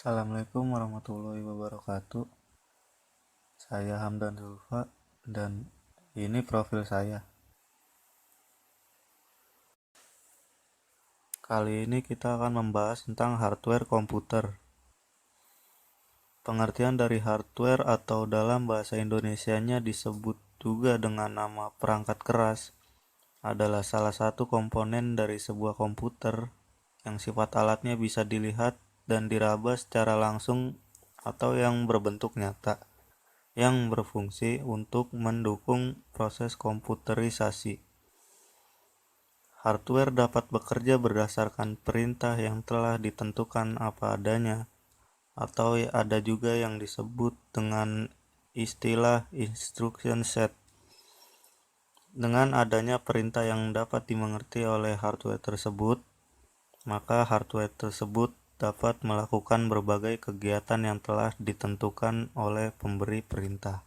Assalamualaikum warahmatullahi wabarakatuh. Saya Hamdan Zulfa dan ini profil saya. Kali ini kita akan membahas tentang hardware komputer. Pengertian dari hardware atau dalam bahasa Indonesianya disebut juga dengan nama perangkat keras adalah salah satu komponen dari sebuah komputer yang sifat alatnya bisa dilihat dan diraba secara langsung atau yang berbentuk nyata, yang berfungsi untuk mendukung proses komputerisasi. Hardware dapat bekerja berdasarkan perintah yang telah ditentukan apa adanya, atau ada juga yang disebut dengan istilah instruction set. Dengan adanya perintah yang dapat dimengerti oleh hardware tersebut, maka hardware tersebut dapat melakukan berbagai kegiatan yang telah ditentukan oleh pemberi perintah.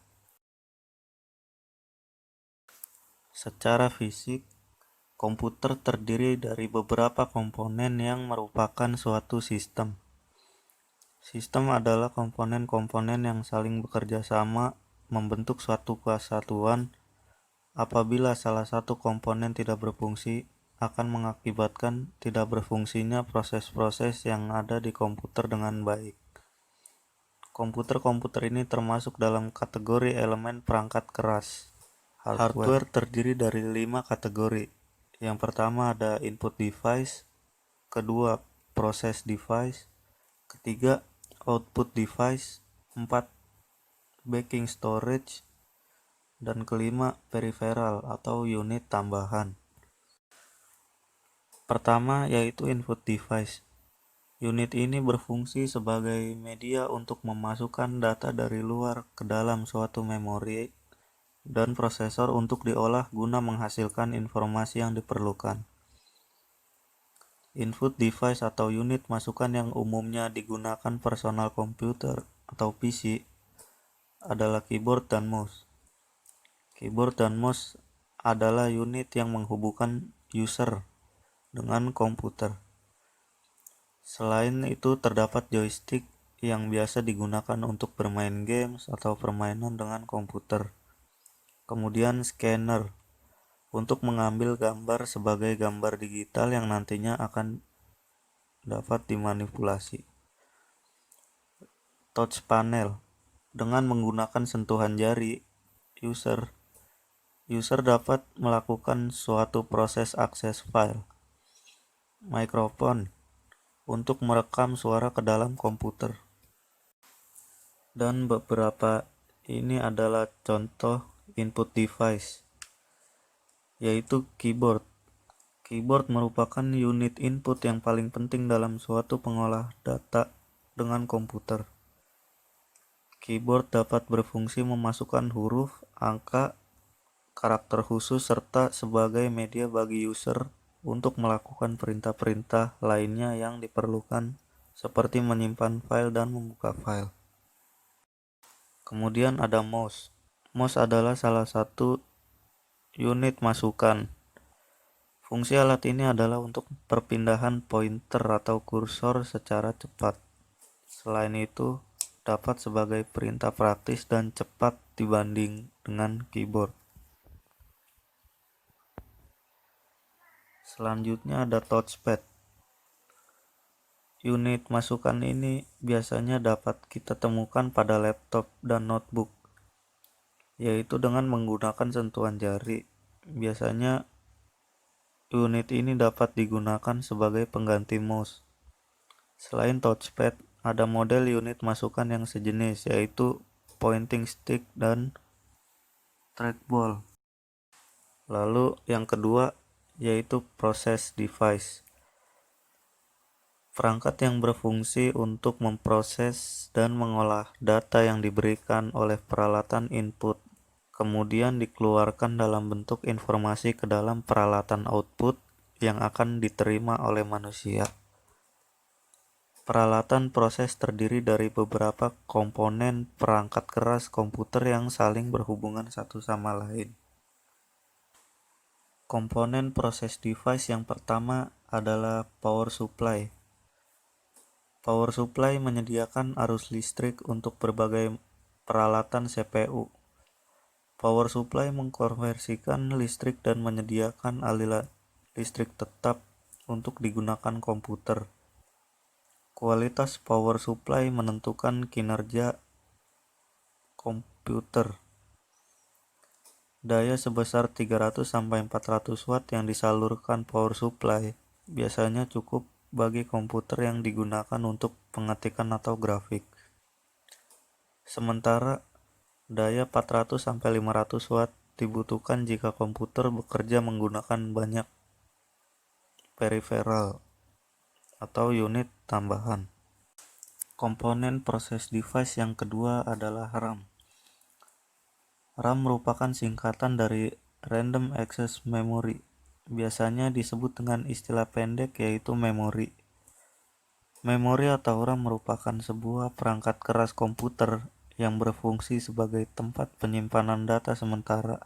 Secara fisik, komputer terdiri dari beberapa komponen yang merupakan suatu sistem. Sistem adalah komponen-komponen yang saling bekerja sama membentuk suatu kesatuan. Apabila salah satu komponen tidak berfungsi, akan mengakibatkan tidak berfungsinya proses-proses yang ada di komputer dengan baik. Komputer-komputer ini termasuk dalam kategori elemen perangkat keras. Hardware terdiri dari 5 kategori. Yang pertama ada input device, kedua process device, ketiga output device, 4 backing storage, dan kelima peripheral atau unit tambahan. Pertama yaitu input device. Unit ini berfungsi sebagai media untuk memasukkan data dari luar ke dalam suatu memori dan prosesor untuk diolah guna menghasilkan informasi yang diperlukan. Input device atau unit masukan yang umumnya digunakan personal komputer atau PC adalah keyboard dan mouse. Keyboard dan mouse adalah unit yang menghubungkan user dengan komputer. Selain itu terdapat joystick yang biasa digunakan untuk bermain games atau permainan dengan komputer. Kemudian scanner untuk mengambil gambar sebagai gambar digital yang nantinya akan dapat dimanipulasi. Touch panel dengan menggunakan sentuhan jari user dapat melakukan suatu proses akses file. Mikrofon untuk merekam suara ke dalam komputer. Dan beberapa ini adalah contoh input device, yaitu keyboard. Keyboard merupakan unit input yang paling penting dalam suatu pengolah data dengan komputer. Keyboard dapat berfungsi memasukkan huruf, angka, karakter khusus, serta sebagai media bagi user untuk melakukan perintah-perintah lainnya yang diperlukan, seperti menyimpan file dan membuka file. Kemudian ada mouse. Mouse adalah salah satu unit masukan. Fungsi alat ini adalah untuk perpindahan pointer atau kursor secara cepat. Selain itu, dapat sebagai perintah praktis dan cepat dibanding dengan keyboard. Selanjutnya ada touchpad. Unit masukan ini biasanya dapat kita temukan pada laptop dan notebook, yaitu dengan menggunakan sentuhan jari. Biasanya unit ini dapat digunakan sebagai pengganti mouse. Selain touchpad, ada model unit masukan yang sejenis, yaitu pointing stick dan trackball. Lalu yang kedua yaitu process device. Perangkat yang berfungsi untuk memproses dan mengolah data yang diberikan oleh peralatan input, kemudian dikeluarkan dalam bentuk informasi ke dalam peralatan output yang akan diterima oleh manusia. Peralatan proses terdiri dari beberapa komponen perangkat keras komputer yang saling berhubungan satu sama lain. Komponen proses device yang pertama adalah power supply. Power supply menyediakan arus listrik untuk berbagai peralatan CPU. Power supply mengkonversikan listrik dan menyediakan aliran listrik tetap untuk digunakan komputer. Kualitas power supply menentukan kinerja komputer. Daya sebesar 300-400 watt yang disalurkan power supply biasanya cukup bagi komputer yang digunakan untuk pengetikan atau grafik. Sementara daya 400-500 watt dibutuhkan jika komputer bekerja menggunakan banyak peripheral atau unit tambahan. Komponen proses device yang kedua adalah RAM. RAM merupakan singkatan dari Random Access Memory. Biasanya disebut dengan istilah pendek yaitu memori. Memori atau RAM merupakan sebuah perangkat keras komputer yang berfungsi sebagai tempat penyimpanan data sementara.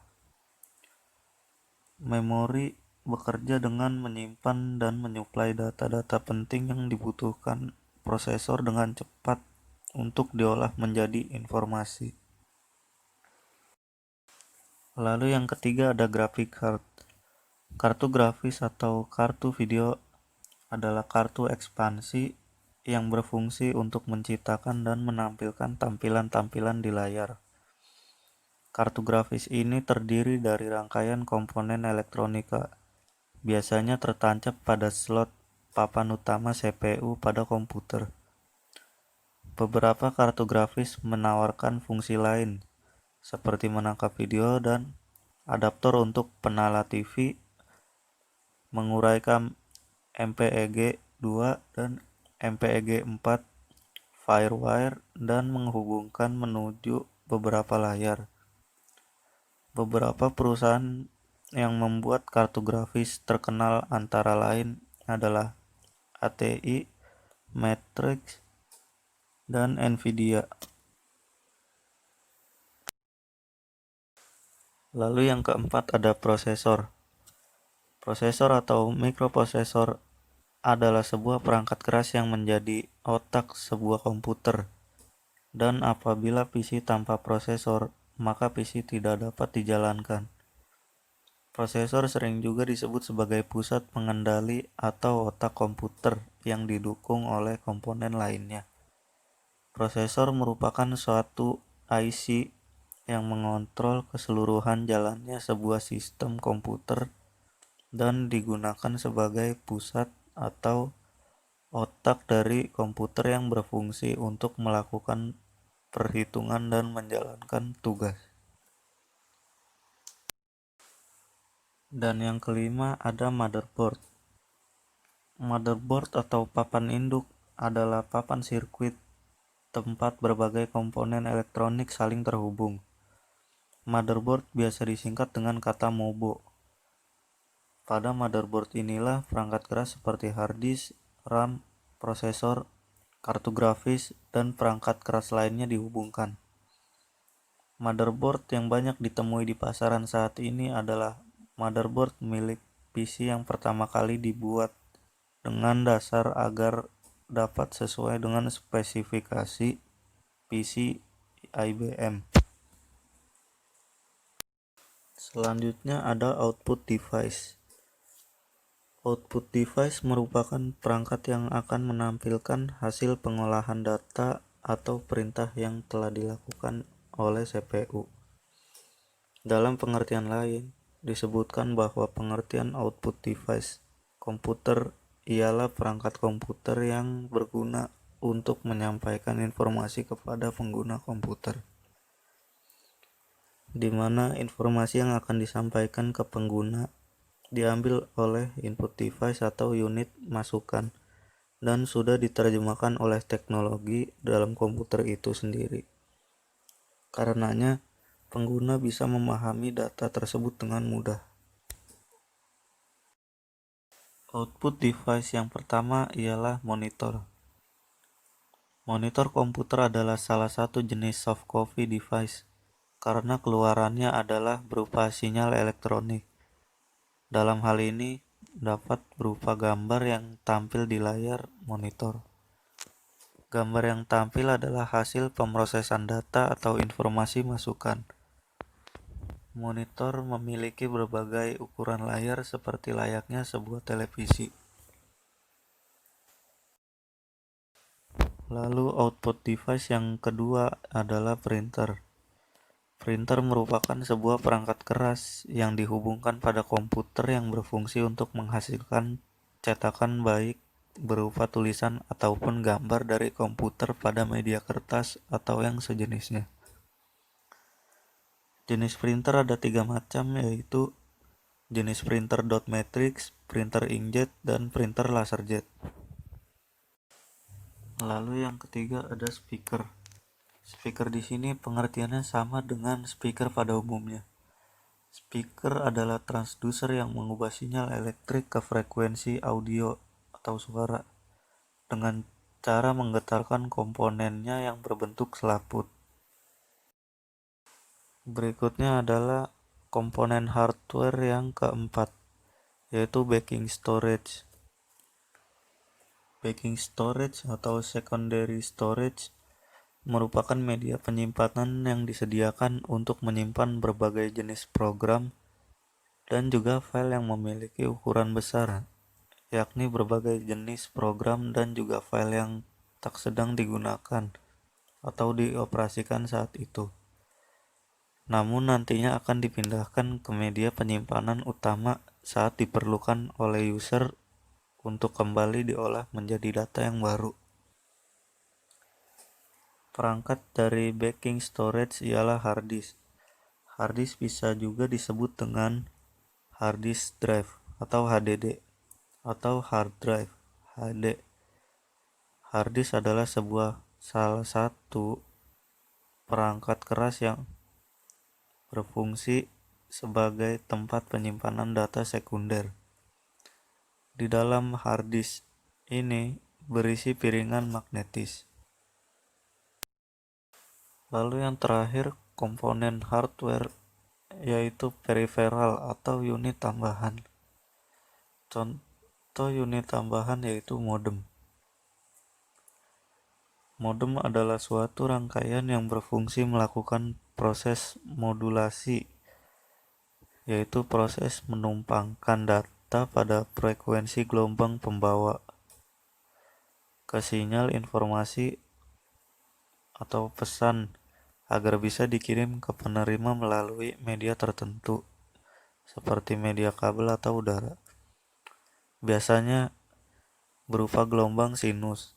Memori bekerja dengan menyimpan dan menyuplai data-data penting yang dibutuhkan prosesor dengan cepat untuk diolah menjadi informasi. Lalu yang ketiga ada graphic card. Kartu grafis atau kartu video adalah kartu ekspansi yang berfungsi untuk menciptakan dan menampilkan tampilan-tampilan di layar. Kartu grafis ini terdiri dari rangkaian komponen elektronika, biasanya tertancap pada slot papan utama CPU pada komputer. Beberapa kartu grafis menawarkan fungsi lain, seperti menangkap video dan adaptor untuk penala TV, menguraikan MPEG 2 dan MPEG 4, FireWire, dan menghubungkan menuju beberapa layar. Beberapa perusahaan yang membuat kartu grafis terkenal antara lain adalah ATI, Matrix, dan Nvidia. Lalu yang keempat ada prosesor. Prosesor atau mikroprosesor adalah sebuah perangkat keras yang menjadi otak sebuah komputer. Dan apabila PC tanpa prosesor, maka PC tidak dapat dijalankan. Prosesor sering juga disebut sebagai pusat pengendali atau otak komputer yang didukung oleh komponen lainnya. Prosesor merupakan suatu IC yang mengontrol keseluruhan jalannya sebuah sistem komputer dan digunakan sebagai pusat atau otak dari komputer yang berfungsi untuk melakukan perhitungan dan menjalankan tugas. Dan yang kelima ada motherboard. Motherboard atau papan induk adalah papan sirkuit tempat berbagai komponen elektronik saling terhubung. Motherboard biasa disingkat dengan kata MOBO. Pada motherboard inilah perangkat keras seperti hard disk, RAM, prosesor, kartu grafis, dan perangkat keras lainnya dihubungkan. Motherboard yang banyak ditemui di pasaran saat ini adalah motherboard milik PC yang pertama kali dibuat dengan dasar agar dapat sesuai dengan spesifikasi PC IBM. Selanjutnya ada output device. Output device merupakan perangkat yang akan menampilkan hasil pengolahan data atau perintah yang telah dilakukan oleh CPU. Dalam pengertian lain, disebutkan bahwa pengertian output device komputer ialah perangkat komputer yang berguna untuk menyampaikan informasi kepada pengguna komputer, di mana informasi yang akan disampaikan ke pengguna diambil oleh input device atau unit masukan dan sudah diterjemahkan oleh teknologi dalam komputer itu sendiri. Karenanya, pengguna bisa memahami data tersebut dengan mudah. Output device yang pertama ialah monitor. Monitor komputer adalah salah satu jenis soft copy device karena keluarannya adalah berupa sinyal elektronik. Dalam hal ini dapat berupa gambar yang tampil di layar monitor. Gambar yang tampil adalah hasil pemrosesan data atau informasi masukan. Monitor memiliki berbagai ukuran layar seperti layaknya sebuah televisi. Lalu output device yang kedua adalah printer. Printer merupakan sebuah perangkat keras yang dihubungkan pada komputer yang berfungsi untuk menghasilkan cetakan baik berupa tulisan ataupun gambar dari komputer pada media kertas atau yang sejenisnya. Jenis printer ada 3 macam, yaitu jenis printer dot matrix, printer inkjet, dan printer laserjet. Lalu yang ketiga ada speaker. Speaker di sini pengertiannya sama dengan speaker pada umumnya. Speaker adalah transducer yang mengubah sinyal elektrik ke frekuensi audio atau suara dengan cara menggetarkan komponennya yang berbentuk selaput. Berikutnya adalah komponen hardware yang keempat, yaitu backing storage. Backing storage atau secondary storage merupakan media penyimpanan yang disediakan untuk menyimpan berbagai jenis program dan juga file yang memiliki ukuran besar, yakni berbagai jenis program dan juga file yang tak sedang digunakan atau dioperasikan saat itu. Namun nantinya akan dipindahkan ke media penyimpanan utama saat diperlukan oleh user untuk kembali diolah menjadi data yang baru. Perangkat dari backing storage ialah hard disk. Hard disk bisa juga disebut dengan hard disk drive atau HDD atau hard drive HD. Hard disk adalah salah satu perangkat keras yang berfungsi sebagai tempat penyimpanan data sekunder. Di dalam hard disk ini berisi piringan magnetis. Lalu yang terakhir, komponen hardware, yaitu peripheral atau unit tambahan. Contoh unit tambahan yaitu modem. Modem adalah suatu rangkaian yang berfungsi melakukan proses modulasi, yaitu proses menumpangkan data pada frekuensi gelombang pembawa ke sinyal informasi atau pesan agar bisa dikirim ke penerima melalui media tertentu seperti media kabel atau udara. Biasanya berupa gelombang sinus.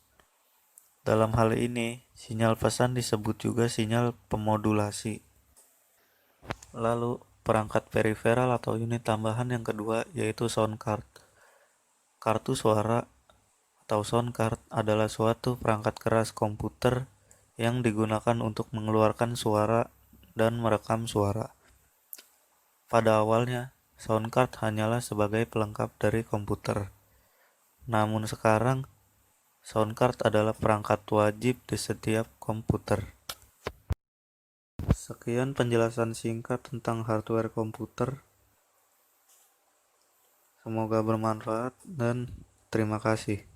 Dalam hal ini, sinyal pesan disebut juga sinyal pemodulasi. Lalu, perangkat periferal atau unit tambahan yang kedua yaitu sound card. Kartu suara atau sound card adalah suatu perangkat keras komputer yang digunakan untuk mengeluarkan suara dan merekam suara. Pada awalnya, sound card hanyalah sebagai pelengkap dari komputer. Namun sekarang, sound card adalah perangkat wajib di setiap komputer. Sekian penjelasan singkat tentang hardware komputer. Semoga bermanfaat dan terima kasih.